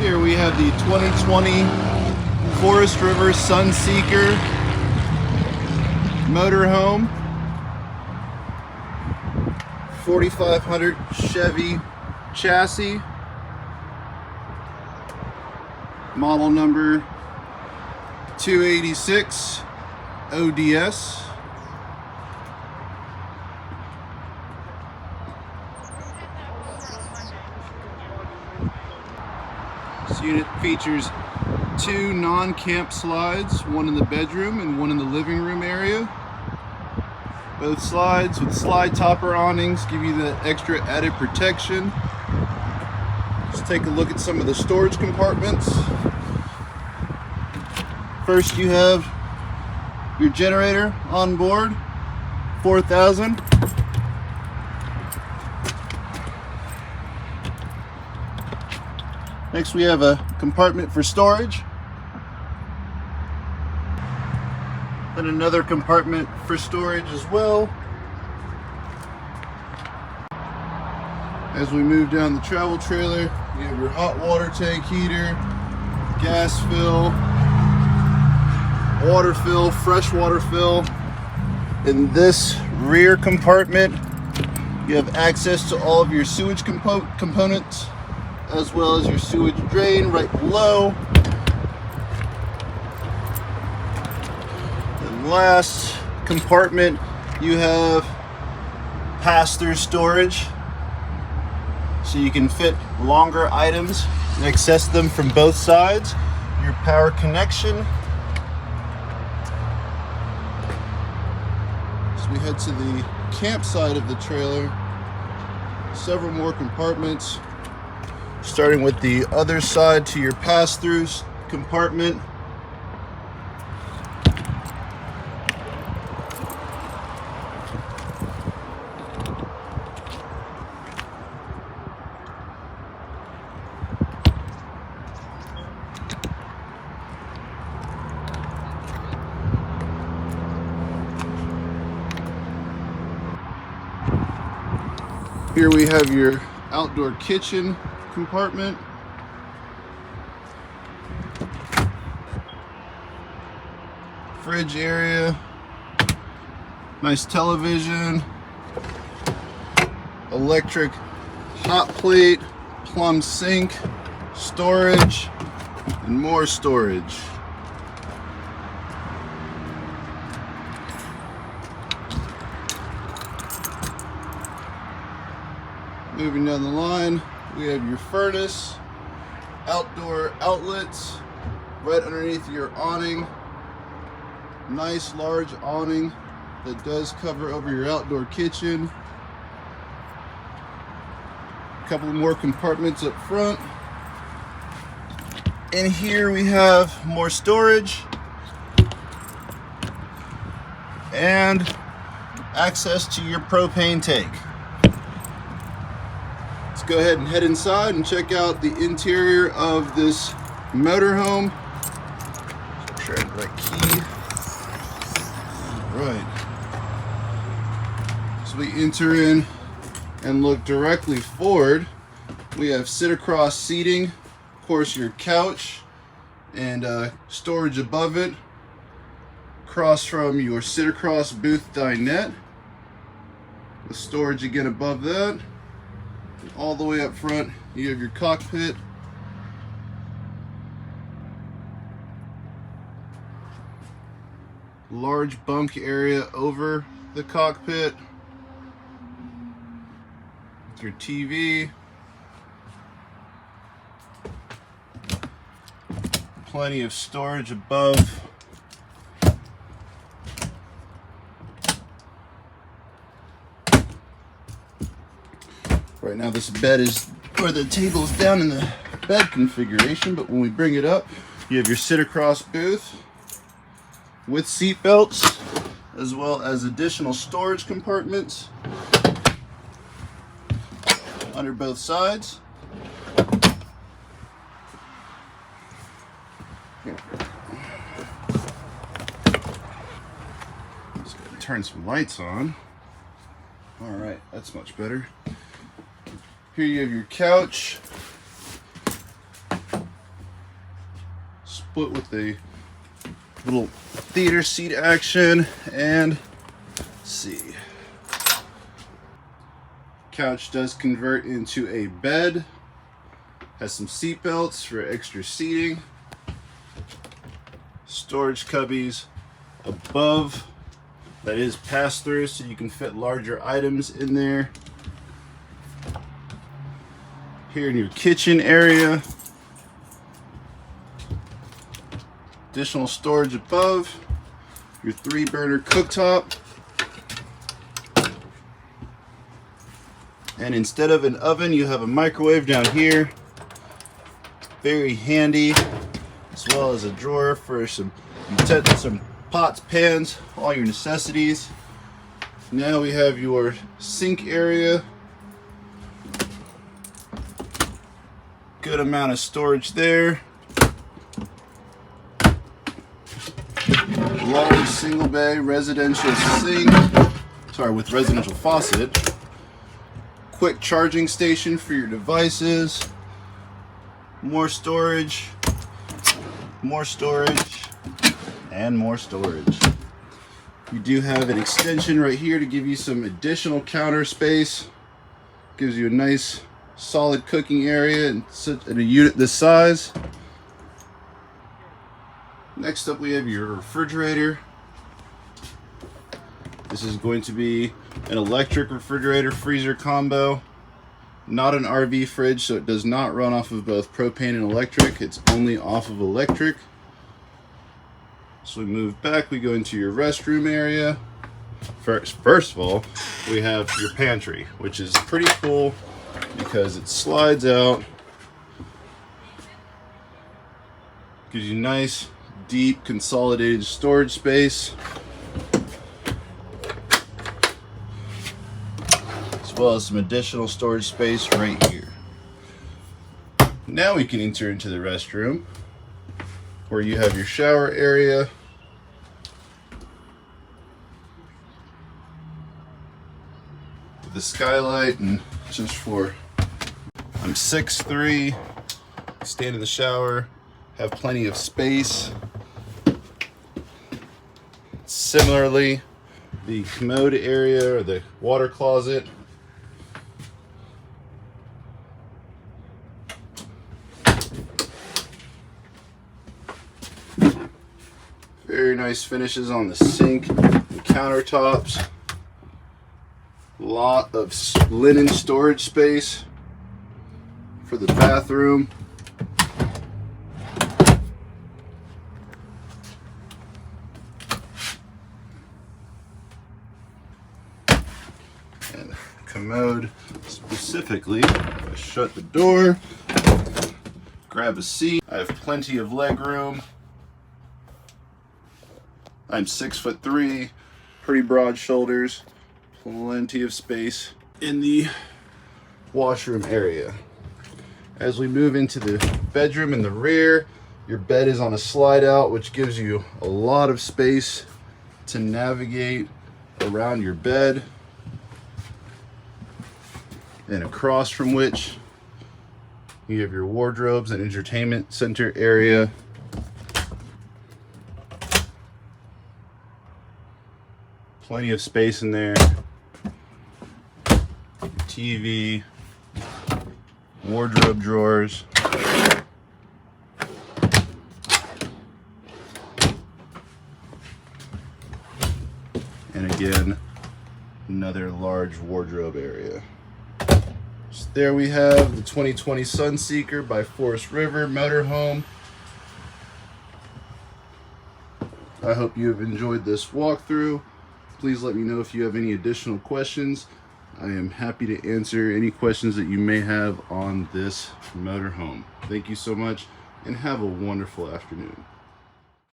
Here we have the 2020 Forest River Sunseeker motorhome, 4500 Chevy chassis, model number 286 ODS. This unit features two non-camp slides, one in the bedroom and one in the living room area. Both slides with slide topper awnings give you that extra added protection. Let's take a look at some of the storage compartments. First, you have your generator on board, 4,000. Next, we have a compartment for storage, and another compartment for storage as well. As we move down the travel trailer, you have your hot water tank heater, gas fill, water fill, fresh water fill. In this rear compartment, you have access to all of your sewage components, as well as your sewage drain right below. And last compartment, you have pass-through storage, so you can fit longer items and access them from both sides. Your power connection. So we head to the campsite of the trailer. Several more compartments, starting with the other side to your pass-through compartment. Here we have your outdoor kitchen compartment. Fridge area, nice television, electric hot plate, plumb sink, storage, and more storage. Moving down the line, we have your furnace, outdoor outlets right underneath your awning. Nice large awning that does cover over your outdoor kitchen. A couple more compartments up front. And here we have more storage and access to your propane tank. Let's go ahead and head inside and check out the interior of this motorhome. Make sure I have the right key. All right. So we enter in and look directly forward. We have sit-across seating, of course your couch, and storage above it. Across from your sit-across booth dinette, with storage again above that. All the way up front, you have your cockpit. Large bunk area over the cockpit. With your TV. Plenty of storage above. Right now this bed is, or the table is down in the bed configuration, but when we bring it up, you have your sit-across booth with seat belts, as well as additional storage compartments under both sides. Just gotta turn some lights on. All right, that's much better. Here you have your couch, split with a little theater seat action. And let's see, couch does convert into a bed, has some seat belts for extra seating, storage cubbies above that is pass through so you can fit larger items in there. Here in your kitchen area, additional storage above, your 3-burner cooktop, and instead of an oven you have a microwave down here. Very handy, as well as a drawer for some pots, pans, all your necessities. Now we have your sink area. Good amount of storage there. Large single bay residential sink, with residential faucet. Quick charging station for your devices. More storage, and more storage. You do have an extension right here to give you some additional counter space. Gives you a nice solid cooking area in a unit this size. Next up we have your refrigerator. This is going to be an electric refrigerator freezer combo. Not an RV fridge, so it does not run off of both propane and electric. It's only off of electric. So we move back, we go into your restroom area. First of all, we have your pantry, which is pretty cool because it slides out. Gives you nice, deep, consolidated storage space. As well as some additional storage space right here. Now we can enter into the restroom, where you have your shower area, with the skylight, and just for, I'm 6'3", stand in the shower, have plenty of space. Similarly, the commode area or the water closet. Very nice finishes on the sink and countertops. Lot of linen storage space for the bathroom. And commode specifically, if I shut the door, grab a seat. I have plenty of leg room. I'm 6'3", pretty broad shoulders, plenty of space in the washroom area. As we move into the bedroom in the rear, your bed is on a slide out, which gives you a lot of space to navigate around your bed, and across from which you have your wardrobes and entertainment center area. Plenty of space in there. TV, wardrobe drawers. And again, another large wardrobe area. So there we have the 2020 Sunseeker by Forest River Motorhome. I hope you have enjoyed this walkthrough. Please let me know if you have any additional questions. I am happy to answer any questions that you may have on this motorhome. Thank you so much and have a wonderful afternoon.